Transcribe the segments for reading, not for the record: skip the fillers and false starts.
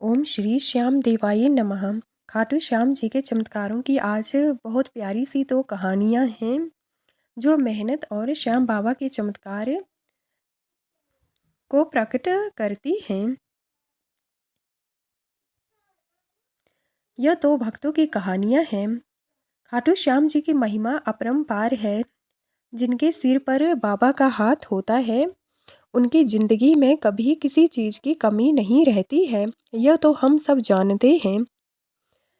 ओम श्री श्याम देवाय नमः। खाटू श्याम जी के चमत्कारों की आज बहुत प्यारी सी दो कहानियाँ हैं जो मेहनत और श्याम बाबा के चमत्कार को प्रकट करती हैं। यह दो भक्तों की कहानियाँ हैं। खाटू श्याम जी की महिमा अपरंपार है। जिनके सिर पर बाबा का हाथ होता है उनकी जिंदगी में कभी किसी चीज़ की कमी नहीं रहती है। यह तो हम सब जानते हैं।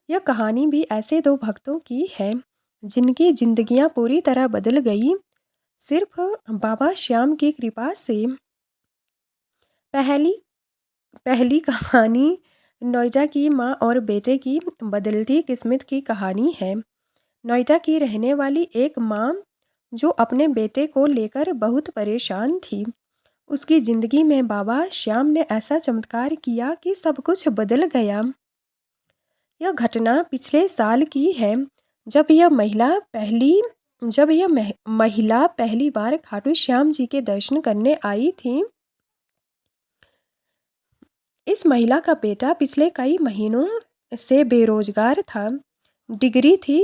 यह कहानी भी ऐसे दो भक्तों की है जिनकी जिंदगियां पूरी तरह बदल गई सिर्फ बाबा श्याम की कृपा से। पहली पहली कहानी नोएडा की माँ और बेटे की बदलती किस्मत की कहानी है। नोएडा की रहने वाली एक माँ जो अपने बेटे को लेकर बहुत परेशान थी। उसकी ज़िंदगी में बाबा श्याम ने ऐसा चमत्कार किया कि सब कुछ बदल गया। यह घटना पिछले साल की है जब यह महिला पहली बार खाटू श्याम जी के दर्शन करने आई थी। इस महिला का बेटा पिछले कई महीनों से बेरोजगार था। डिग्री थी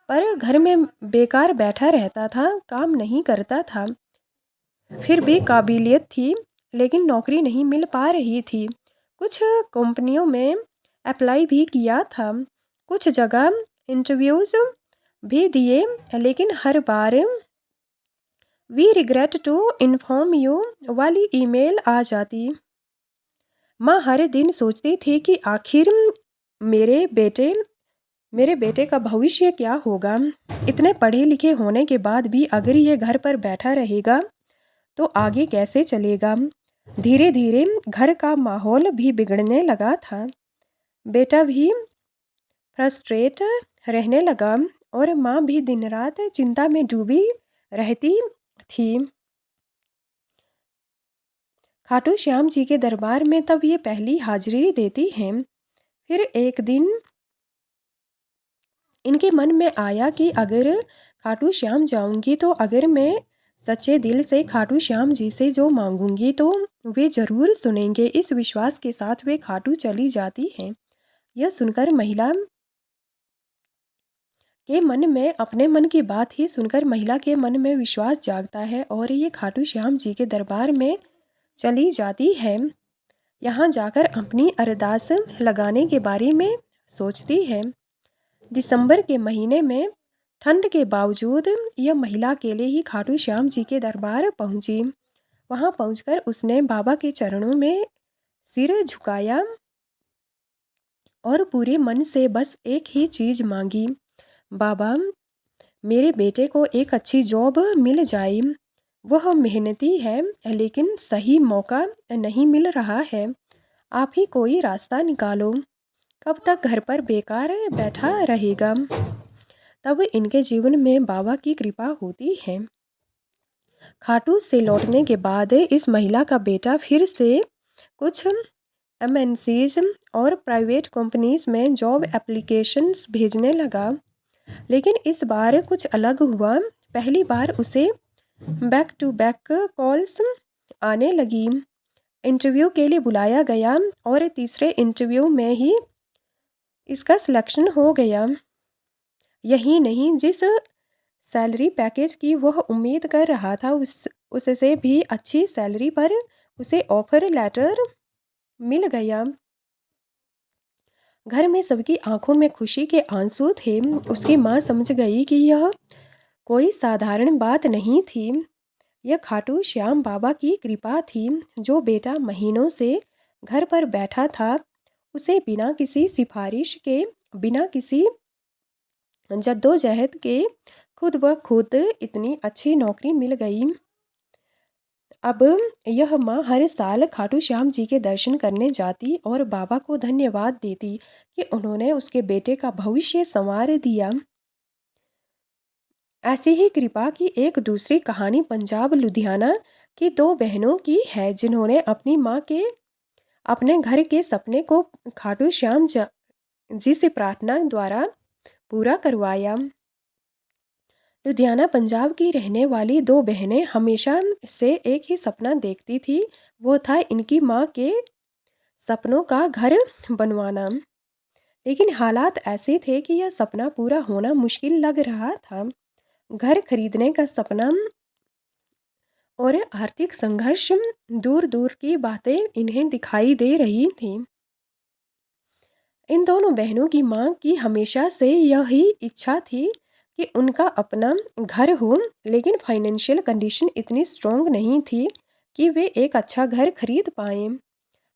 पर घर में बेकार बैठा रहता था, काम नहीं करता था। फिर भी काबिलियत थी लेकिन नौकरी नहीं मिल पा रही थी। कुछ कंपनियों में अप्लाई भी किया था, कुछ जगह इंटरव्यूज़ भी दिए लेकिन हर बार we regret to inform you वाली ईमेल आ जाती। माँ हर दिन सोचती थी कि आखिर मेरे बेटे का भविष्य क्या होगा। इतने पढ़े लिखे होने के बाद भी अगर ये घर पर बैठा रहेगा तो आगे कैसे चलेगा। धीरे धीरे घर का माहौल भी बिगड़ने लगा था। बेटा भी फ्रस्ट्रेट रहने लगा और माँ भी दिन रात चिंता में डूबी रहती थी। खाटू श्याम जी के दरबार में तब ये पहली हाजिरी देती हैं। फिर एक दिन इनके मन में आया कि अगर खाटू श्याम जाऊंगी तो अगर मैं सच्चे दिल से खाटू श्याम जी से जो मांगूंगी तो वे ज़रूर सुनेंगे। इस विश्वास के साथ वे खाटू चली जाती हैं। यह सुनकर महिला के मन में अपने मन की बात ही सुनकर महिला के मन में विश्वास जागता है और ये खाटू श्याम जी के दरबार में चली जाती है। यहाँ जाकर अपनी अरदास लगाने के बारे में सोचती है। दिसंबर के महीने में ठंड के बावजूद यह महिला अकेले ही खाटू श्याम जी के दरबार पहुंची। वहां पहुंचकर उसने बाबा के चरणों में सिर झुकाया और पूरे मन से बस एक ही चीज़ मांगी, बाबा मेरे बेटे को एक अच्छी जॉब मिल जाए। वह मेहनती है लेकिन सही मौका नहीं मिल रहा है। आप ही कोई रास्ता निकालो। कब तक घर पर बेकार बैठा रहेगा। तब इनके जीवन में बाबा की कृपा होती है। खाटू से लौटने के बाद इस महिला का बेटा फिर से कुछ एमएनसीज और प्राइवेट कंपनीज में जॉब एप्लीकेशंस भेजने लगा। लेकिन इस बार कुछ अलग हुआ। पहली बार उसे बैक टू बैक कॉल्स आने लगी। इंटरव्यू के लिए बुलाया गया और तीसरे इंटरव्यू में ही इसका सिलेक्शन हो गया। यही नहीं, जिस सैलरी पैकेज की वह उम्मीद कर रहा था उससे भी अच्छी सैलरी पर उसे ऑफर लेटर मिल गया। घर में सबकी आंखों में खुशी के आंसू थे। उसकी माँ समझ गई कि यह कोई साधारण बात नहीं थी। यह खाटू श्याम बाबा की कृपा थी। जो बेटा महीनों से घर पर बैठा था उसे बिना किसी सिफारिश के, बिना किसी जद्दोजहद के खुद ब खुद इतनी अच्छी नौकरी मिल गई। अब यह माँ हर साल खाटू श्याम जी के दर्शन करने जाती और बाबा को धन्यवाद देती कि उन्होंने उसके बेटे का भविष्य संवार दिया। ऐसी ही कृपा की एक दूसरी कहानी पंजाब लुधियाना की दो बहनों की है जिन्होंने अपनी माँ के अपने घर के सपने को खाटू श्याम जी से प्रार्थना द्वारा पूरा करवाया। लुधियाना पंजाब की रहने वाली दो बहनें हमेशा से एक ही सपना देखती थी। वो था इनकी माँ के सपनों का घर बनवाना। लेकिन हालात ऐसे थे कि यह सपना पूरा होना मुश्किल लग रहा था। घर खरीदने का सपना और आर्थिक संघर्ष, दूर दूर की बातें इन्हें दिखाई दे रही थीं। इन दोनों बहनों की माँ की हमेशा से यही इच्छा थी कि उनका अपना घर हो, लेकिन फाइनेंशियल कंडीशन इतनी स्ट्रॉन्ग नहीं थी कि वे एक अच्छा घर खरीद पाएँ।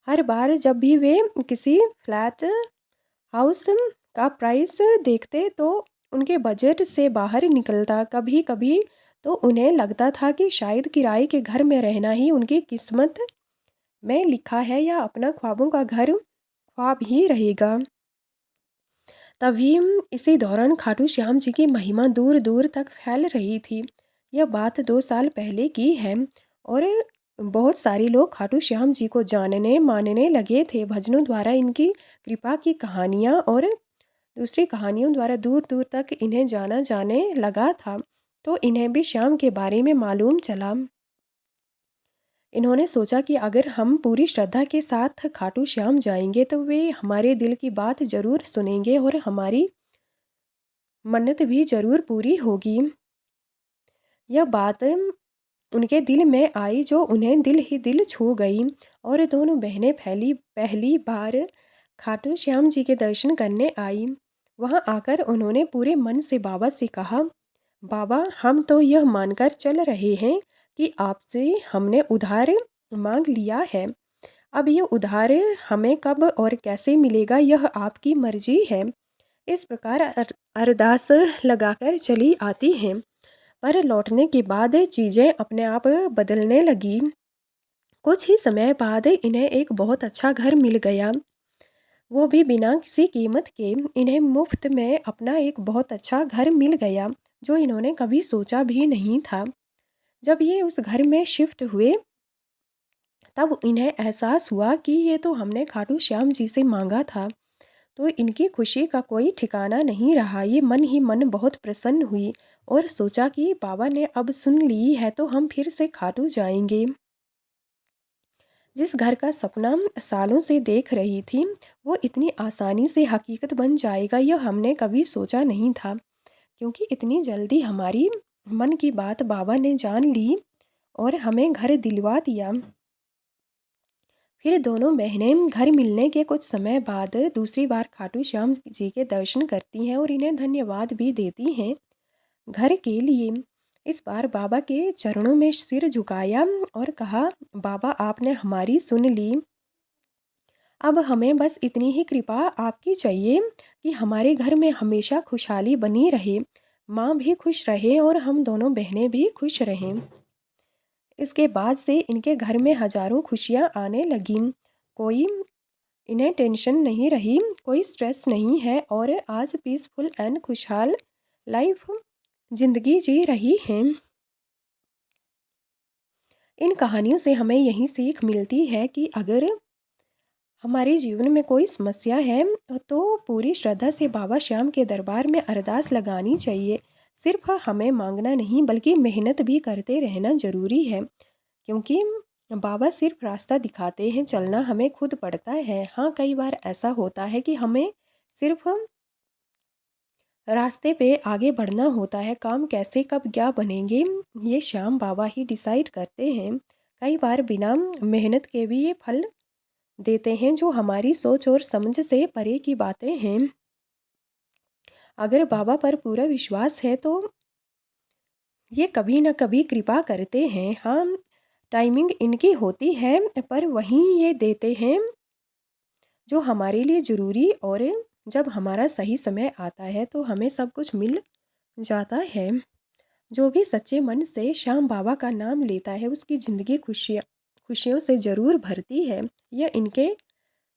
हर बार जब भी वे किसी फ्लैट हाउस का प्राइस देखते तो उनके बजट से बाहर निकलता। कभी कभी तो उन्हें लगता था कि शायद किराए के घर में रहना ही उनकी किस्मत में लिखा है, या अपना ख्वाबों का घर ख्वाब ही रहेगा। तभी इसी दौरान खाटू श्याम जी की महिमा दूर दूर तक फैल रही थी। यह बात 2 साल पहले की है और बहुत सारे लोग खाटू श्याम जी को जानने मानने लगे थे। भजनों द्वारा इनकी कृपा की कहानियाँ और दूसरी कहानियों द्वारा दूर दूर तक इन्हें जाना जाने लगा था। तो इन्हें भी श्याम के बारे में मालूम चला। इन्होंने सोचा कि अगर हम पूरी श्रद्धा के साथ खाटू श्याम जाएंगे तो वे हमारे दिल की बात ज़रूर सुनेंगे और हमारी मन्नत भी ज़रूर पूरी होगी। यह बात उनके दिल में आई जो उन्हें दिल ही दिल छू गई और दोनों बहनें पहली बार खाटू श्याम जी के दर्शन करने आई। वहां आकर उन्होंने पूरे मन से बाबा से कहा, बाबा हम तो यह मानकर चल रहे हैं कि आपसे हमने उधार मांग लिया है। अब ये उधार हमें कब और कैसे मिलेगा यह आपकी मर्जी है। इस प्रकार अरदास लगाकर चली आती हैं, पर लौटने के बाद चीज़ें अपने आप बदलने लगी। कुछ ही समय बाद इन्हें एक बहुत अच्छा घर मिल गया, वो भी बिना किसी कीमत के। इन्हें मुफ्त में अपना एक बहुत अच्छा घर मिल गया जो इन्होंने कभी सोचा भी नहीं था। जब ये उस घर में शिफ्ट हुए तब इन्हें एहसास हुआ कि ये तो हमने खाटू श्याम जी से मांगा था। तो इनकी खुशी का कोई ठिकाना नहीं रहा। ये मन ही मन बहुत प्रसन्न हुई और सोचा कि बाबा ने अब सुन ली है तो हम फिर से खाटू जाएंगे। जिस घर का सपना सालों से देख रही थी वो इतनी आसानी से हकीकत बन जाएगा यह हमने कभी सोचा नहीं था, क्योंकि इतनी जल्दी हमारी मन की बात बाबा ने जान ली और हमें घर दिलवा दिया। फिर दोनों बहनें घर मिलने के कुछ समय बाद दूसरी बार खाटू श्याम जी के दर्शन करती हैं और इन्हें धन्यवाद भी देती हैं घर के लिए। इस बार बाबा के चरणों में सिर झुकाया और कहा, बाबा आपने हमारी सुन ली, अब हमें बस इतनी ही कृपा आपकी चाहिए कि हमारे घर में हमेशा खुशहाली बनी रहे, माँ भी खुश रहे और हम दोनों बहनें भी खुश रहें। इसके बाद से इनके घर में हजारों खुशियाँ आने लगीं। कोई इन्हें टेंशन नहीं रही, कोई स्ट्रेस नहीं है और आज पीसफुल एंड खुशहाल लाइफ जिंदगी जी रही हैं। इन कहानियों से हमें यही सीख मिलती है कि अगर हमारे जीवन में कोई समस्या है तो पूरी श्रद्धा से बाबा श्याम के दरबार में अरदास लगानी चाहिए। सिर्फ हमें मांगना नहीं बल्कि मेहनत भी करते रहना ज़रूरी है, क्योंकि बाबा सिर्फ रास्ता दिखाते हैं, चलना हमें खुद पड़ता है। हाँ, कई बार ऐसा होता है कि हमें सिर्फ रास्ते पे आगे बढ़ना होता है, काम कैसे कब क्या बनेंगे ये श्याम बाबा ही डिसाइड करते हैं। कई बार बिना मेहनत के भी ये फल देते हैं जो हमारी सोच और समझ से परे की बातें हैं। अगर बाबा पर पूरा विश्वास है तो ये कभी न कभी कृपा करते हैं। हाँ, टाइमिंग इनकी होती है पर वहीं ये देते हैं जो हमारे लिए ज़रूरी, और जब हमारा सही समय आता है तो हमें सब कुछ मिल जाता है। जो भी सच्चे मन से श्याम बाबा का नाम लेता है उसकी ज़िंदगी खुशियों से ज़रूर भरती है, यह इनके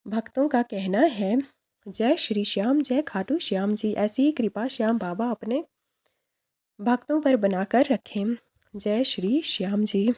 भक्तों का कहना है। जय श्री श्याम, जय खाटू श्याम जी। ऐसी ही कृपा श्याम बाबा अपने भक्तों पर बनाकर रखें। जय श्री श्याम जी।